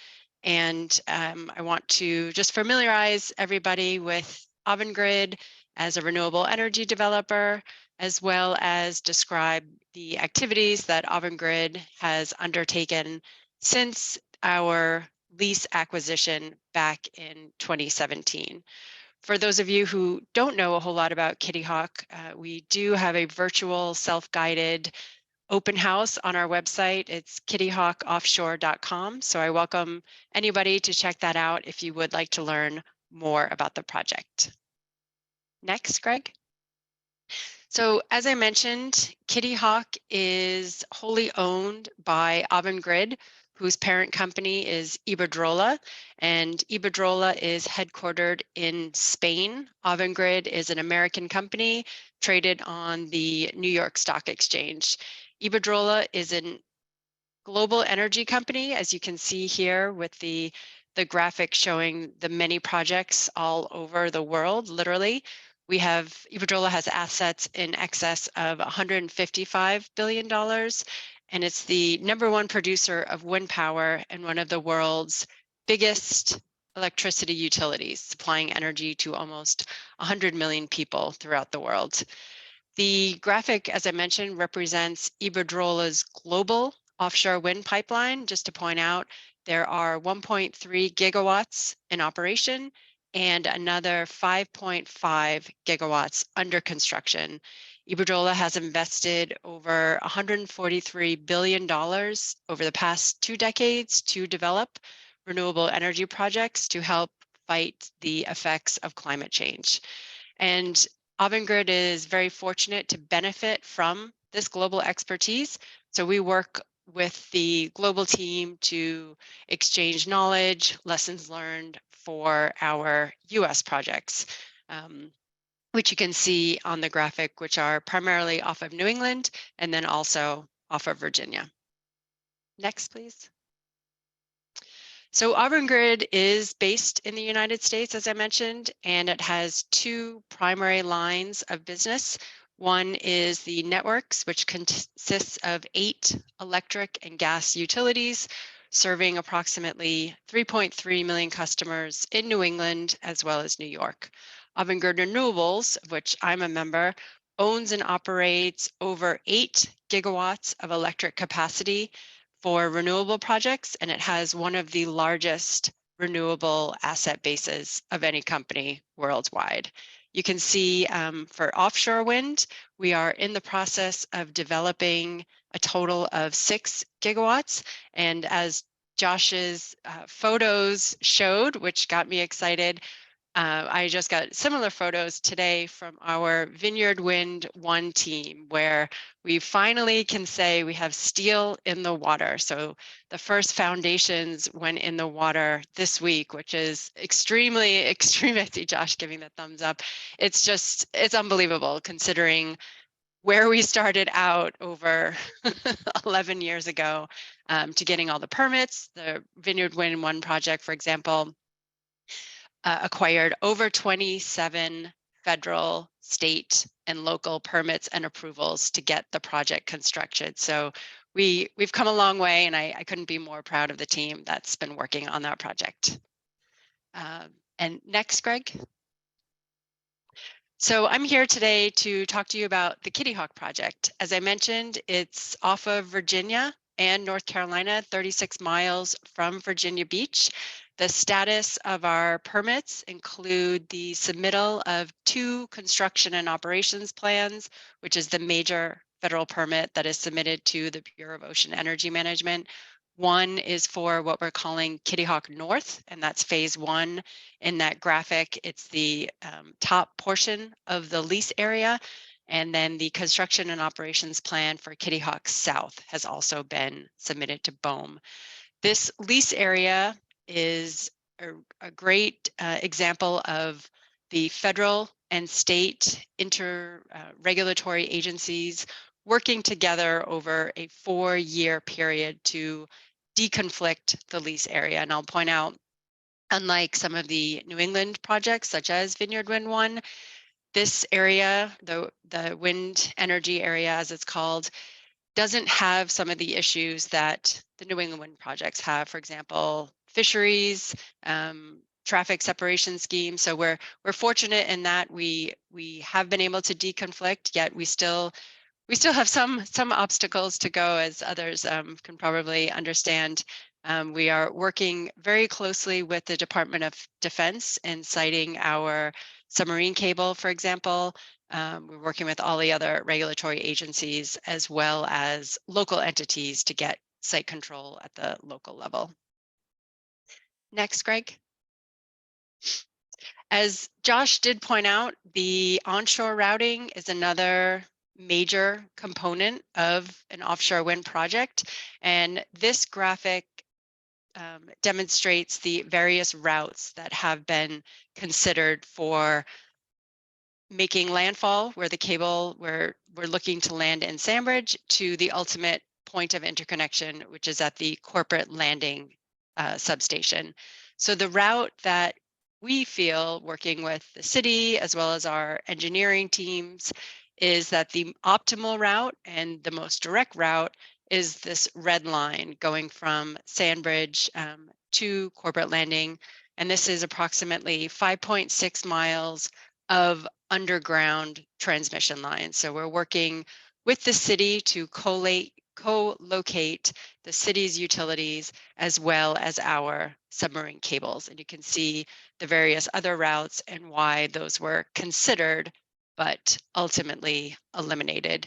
And I want to just familiarize everybody with Avangrid as a renewable energy developer, as well as describe the activities that Avangrid has undertaken since our lease acquisition back in 2017. For those of you who don't know a whole lot about Kitty Hawk, we do have a virtual self-guided open house on our website. It's kittyhawkoffshore.com. So I welcome anybody to check that out if you would like to learn more about the project. Next, Greg. So as I mentioned, Kitty Hawk is wholly owned by Avangrid, whose parent company is Iberdrola, and Iberdrola is headquartered in Spain. Avangrid is an American company traded on the New York Stock Exchange. Iberdrola is a global energy company, as you can see here with the graphic showing the many projects all over the world, literally. Iberdrola has assets in excess of $155 billion, and it's the #1 producer of wind power and one of the world's biggest electricity utilities, supplying energy to almost 100 million people throughout the world. The graphic, as I mentioned, represents Iberdrola's global offshore wind pipeline. Just to point out, there are 1.3 gigawatts in operation and another 5.5 gigawatts under construction. Iberdrola has invested over $143 billion over the past 2 decades to develop renewable energy projects to help fight the effects of climate change. And Avangrid is very fortunate to benefit from this global expertise. So we work with the global team to exchange knowledge, lessons learned for our US projects, which you can see on the graphic, which are primarily off of New England and then also off of Virginia. Next, please. So Avangrid is based in the United States, as I mentioned, and it has 2 primary lines of business. One is the networks, which consists of 8 electric and gas utilities, serving approximately 3.3 million customers in New England as well as New York. Avangrid Renewables, of which I'm a member, owns and operates over 8 gigawatts of electric capacity for renewable projects, and it has one of the largest renewable asset bases of any company worldwide. You can see for offshore wind, we are in the process of developing a total of 6 gigawatts. And as Josh's photos showed, which got me excited, I just got similar photos today from our Vineyard Wind 1 team, where we finally can say we have steel in the water. So the first foundations went in the water this week, which is extremely, extremely, I see Josh giving the thumbs up. It's unbelievable considering where we started out over 11 years ago to getting all the permits. The Vineyard Wind 1 project, for example, acquired over 27 federal, state, and local permits and approvals to get the project constructed. So we've come a long way, and I couldn't be more proud of the team that's been working on that project. And next, Greg. So I'm here today to talk to you about the Kitty Hawk project. As I mentioned, it's off of Virginia and North Carolina, 36 miles from Virginia Beach. The status of our permits include the submittal of 2 construction and operations plans, which is the major federal permit that is submitted to the Bureau of Ocean Energy Management. One is for what we're calling Kitty Hawk North, and that's phase 1. In that graphic, it's the top portion of the lease area. And then the construction and operations plan for Kitty Hawk South has also been submitted to BOEM. This lease area is a great example of the federal and state regulatory agencies working together over a 4-year period to deconflict the lease area. And I'll point out, unlike some of the New England projects, such as Vineyard Wind 1, this area, the wind energy area, as it's called, doesn't have some of the issues that the New England wind projects have. For example, fisheries, traffic separation schemes. So we're fortunate in that we have been able to deconflict, yet we still have some obstacles to go, as others can probably understand. We are working very closely with the Department of Defense in siting our submarine cable, for example. We're working with all the other regulatory agencies as well as local entities to get site control at the local level. Next, Greg. As Josh did point out, the onshore routing is another major component of an offshore wind project. And this graphic demonstrates the various routes that have been considered for making landfall, where the cable, where we're looking to land in Sandbridge, to the ultimate point of interconnection, which is at the corporate landing substation. So the route that we feel, working with the city as well as our engineering teams, is that the optimal route and the most direct route is this red line going from Sandbridge to corporate landing. And this is approximately 5.6 miles of underground transmission lines. So we're working with the city to co-locate the city's utilities as well as our submarine cables. And you can see the various other routes and why those were considered, but ultimately eliminated.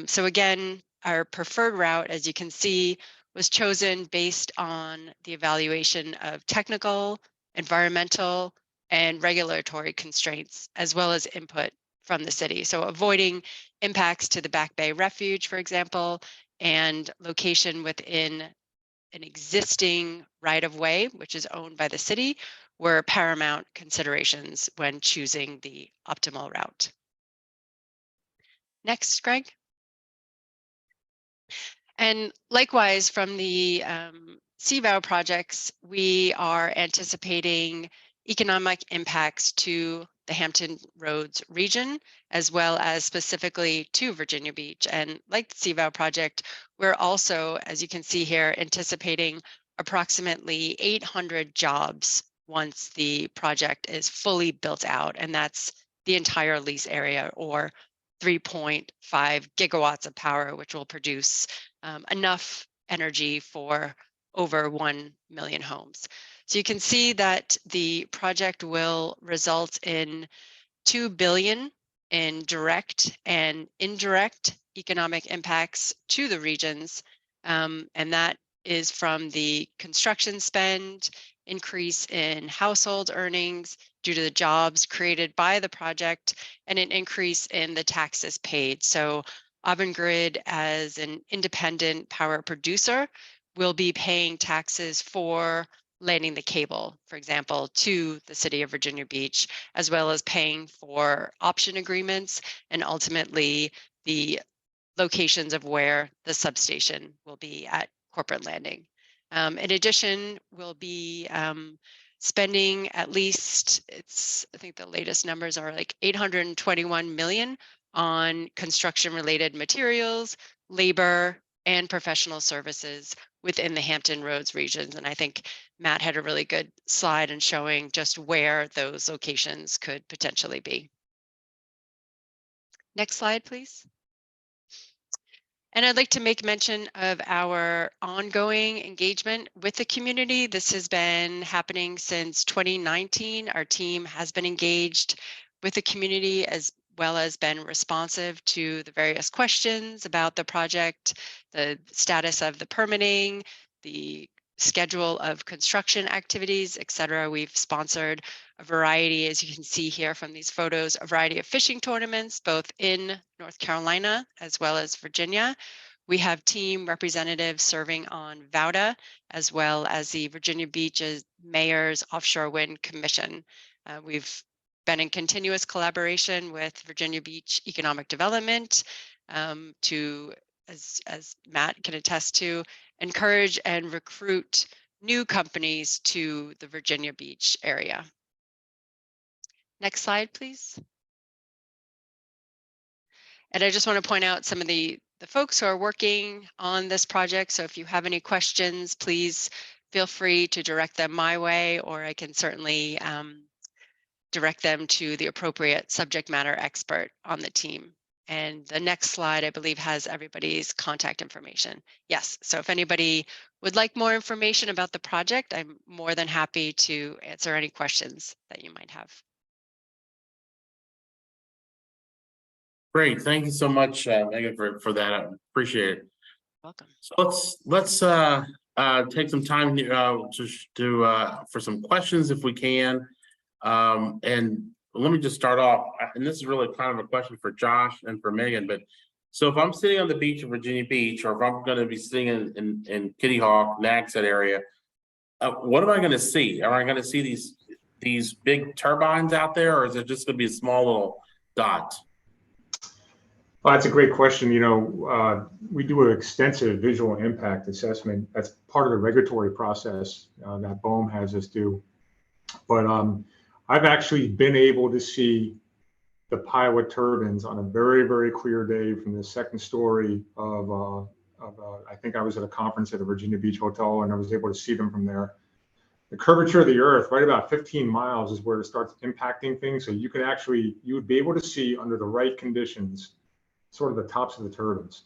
So again, our preferred route, as you can see, was chosen based on the evaluation of technical, environmental, and regulatory constraints, as well as input from the city. So avoiding impacts to the Back Bay Refuge, for example, and location within an existing right-of-way, which is owned by the city, were paramount considerations when choosing the optimal route. Next, Greg. And likewise, from the CVOW projects, we are anticipating economic impacts to the Hampton Roads region, as well as specifically to Virginia Beach. And like the CVOW project, we're also, as you can see here, anticipating approximately 800 jobs once the project is fully built out. And that's the entire lease area, or 3.5 gigawatts of power, which will produce enough energy for over 1 million homes. So you can see that the project will result in $2 billion in direct and indirect economic impacts to the regions. And that is from the construction spend, increase in household earnings due to the jobs created by the project, and an increase in the taxes paid. So Avangrid, as an independent power producer, will be paying taxes for landing the cable, for example, to the city of Virginia Beach, as well as paying for option agreements and ultimately the locations of where the substation will be at Corporate Landing. In addition, we'll be spending at least, I think the latest numbers are like 821 million on construction related materials, labor, and professional services within the Hampton Roads regions. And I think Matt had a really good slide in showing just where those locations could potentially be. Next slide, please. And I'd like to make mention of our ongoing engagement with the community. This has been happening since 2019. Our team has been engaged with the community as well as been responsive to the various questions about the project, the status of the permitting, the schedule of construction activities, etc. We've sponsored a variety, as you can see here from these photos, a variety of fishing tournaments, both in North Carolina as well as Virginia. We have team representatives serving on VOWDA, as well as the Virginia Beach's Mayor's Offshore Wind Commission. We've been in continuous collaboration with Virginia Beach Economic Development to, as Matt can attest to, encourage and recruit new companies to the Virginia Beach area. Next slide, please. And I just want to point out some of the folks who are working on this project. So if you have any questions, please feel free to direct them my way, or I can certainly direct them to the appropriate subject matter expert on the team. And the next slide, I believe, has everybody's contact information. Yes, so if anybody would like more information about the project, I'm more than happy to answer any questions that you might have. Great, thank you so much, Megan, for that. I appreciate it. Welcome. So let's take some time for some questions if we can. And let me just start off, and this is really kind of a question for Josh and for Megan, but so if I'm sitting on the beach of Virginia Beach, or if I'm going to be sitting in Kitty Hawk, Nagsett area, what am I going to see? Am I going to see these big turbines out there, or is it just going to be a small little dot? Well, that's a great question. You know, we do an extensive visual impact assessment. That's part of the regulatory process that BOEM has us do. But I've actually been able to see the pilot turbines on a very, very clear day from the second story of I think I was at a conference at a Virginia Beach hotel, and I was able to see them from there. The curvature of the earth, right about 15 miles, is where it starts impacting things. So you would be able to see under the right conditions sort of the tops of the turbines.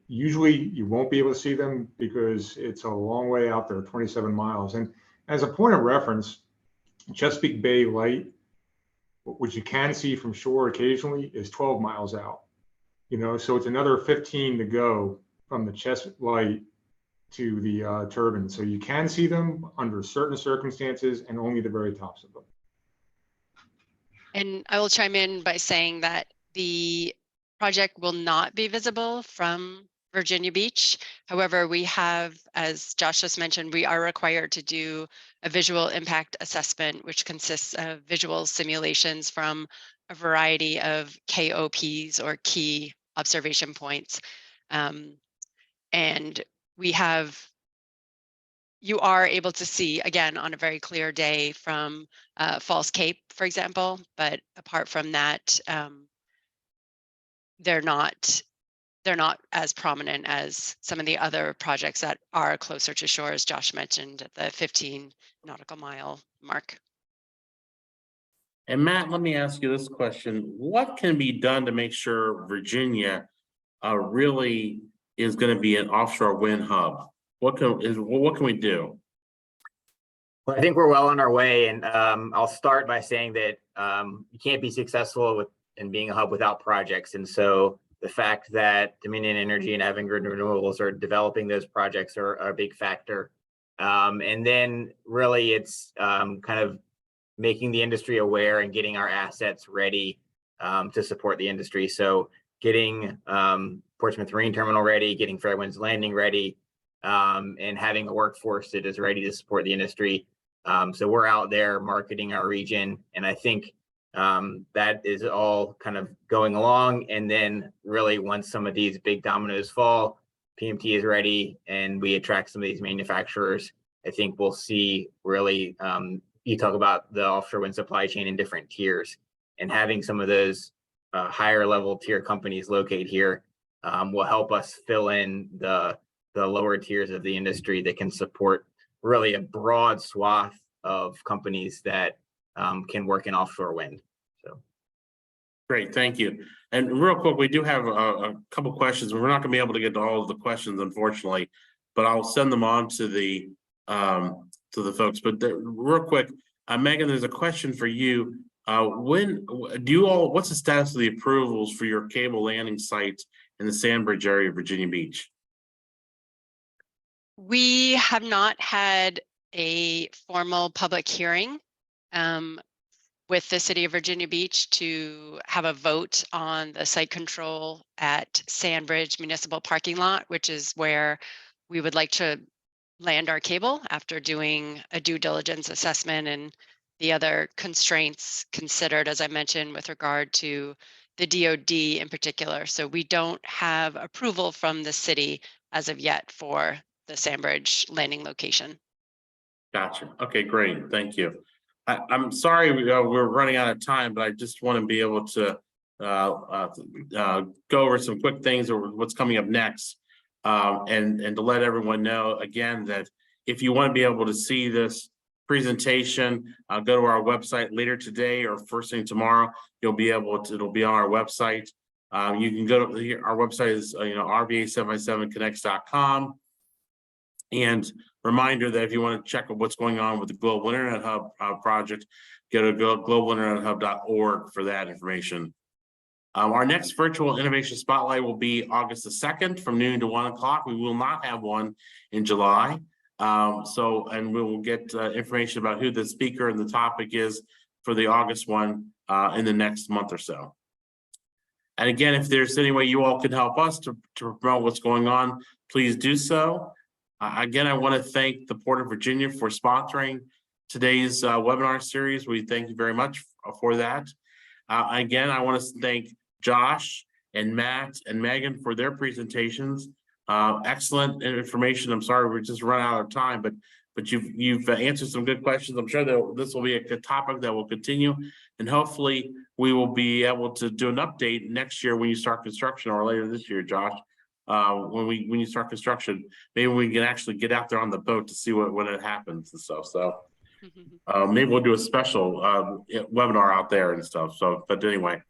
Usually you won't be able to see them because it's a long way out there, 27 miles. And as a point of reference, Chesapeake Bay Light, which you can see from shore occasionally, is 12 miles out. You know, so it's another 15 to go from the Chesapeake Light to the turbine. So you can see them under certain circumstances and only the very tops of them. And I will chime in by saying that the project will not be visible from Virginia Beach. However, we have, as Josh just mentioned, we are required to do a visual impact assessment, which consists of visual simulations from a variety of KOPs, or key observation points. And you are able to see, again, on a very clear day from Falls Cape, for example, but apart from that, they're not as prominent as some of the other projects that are closer to shore, as Josh mentioned, at the 15 nautical mile mark. And Matt, let me ask you this question. What can be done to make sure Virginia really is going to be an offshore wind hub? What can we do? Well, I think we're well on our way, and I'll start by saying that you can't be successful with and being a hub without projects. And so the fact that Dominion Energy and Avangrid Renewables are developing those projects are a big factor. And then really it's kind of making the industry aware and getting our assets ready to support the industry. So getting Portsmouth Marine Terminal ready, getting Fairwinds Landing ready, and having a workforce that is ready to support the industry. So we're out there marketing our region, and I think that is all kind of going along. And then really once some of these big dominoes fall, PMT is ready and we attract some of these manufacturers, I think we'll see really, you talk about the offshore wind supply chain in different tiers, and having some of those higher level tier companies locate here will help us fill in the lower tiers of the industry that can support really a broad swath of companies that can work in offshore wind. So Great, thank you. And real quick, we do have a couple questions. We're not going to be able to get to all of the questions, unfortunately, but I'll send them on to the folks. But real quick, Megan, there's a question for you. What's the status of the approvals for your cable landing sites in the Sandbridge area of Virginia Beach? We have not had a formal public hearing with the city of Virginia Beach to have a vote on the site control at Sandbridge Municipal Parking Lot, which is where we would like to land our cable after doing a due diligence assessment and the other constraints considered, as I mentioned, with regard to the DoD in particular. So we don't have approval from the city as of yet for the Sandbridge landing location. Gotcha. Okay, great. Thank you. I'm sorry we're running out of time, but I just want to be able to go over some quick things or what's coming up next, and to let everyone know again that if you want to be able to see this presentation, go to our website later today or first thing tomorrow. You'll be able to. It'll be on our website. You can go to our website is rva757connects.com. And reminder that if you want to check out what's going on with the Global Internet Hub project, go to globalinternethub.org for that information. Our next virtual innovation spotlight will be August the 2nd from noon to 1 o'clock. We will not have one in July. And we will get information about who the speaker and the topic is for the August one in the next month or so. And again, if there's any way you all can help us to promote what's going on, please do so. Again, I want to thank the Port of Virginia for sponsoring today's webinar series. We thank you very much for that. Again, I want to thank Josh and Matt and Megan for their presentations. Excellent information. I'm sorry we're just run out of time, but you've answered some good questions. I'm sure that this will be a good topic that will continue, and hopefully we will be able to do an update next year when you start construction, or later this year, Josh. When you start construction, maybe we can actually get out there on the boat to see when it happens and stuff. So maybe we'll do a special webinar out there and stuff. So, but anyway,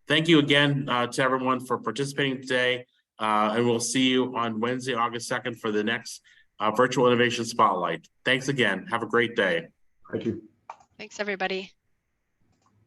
thank you again to everyone for participating today. And we'll see you on Wednesday, August 2nd for the next virtual innovation spotlight. Thanks again. Have a great day. Thank you. Thanks, everybody.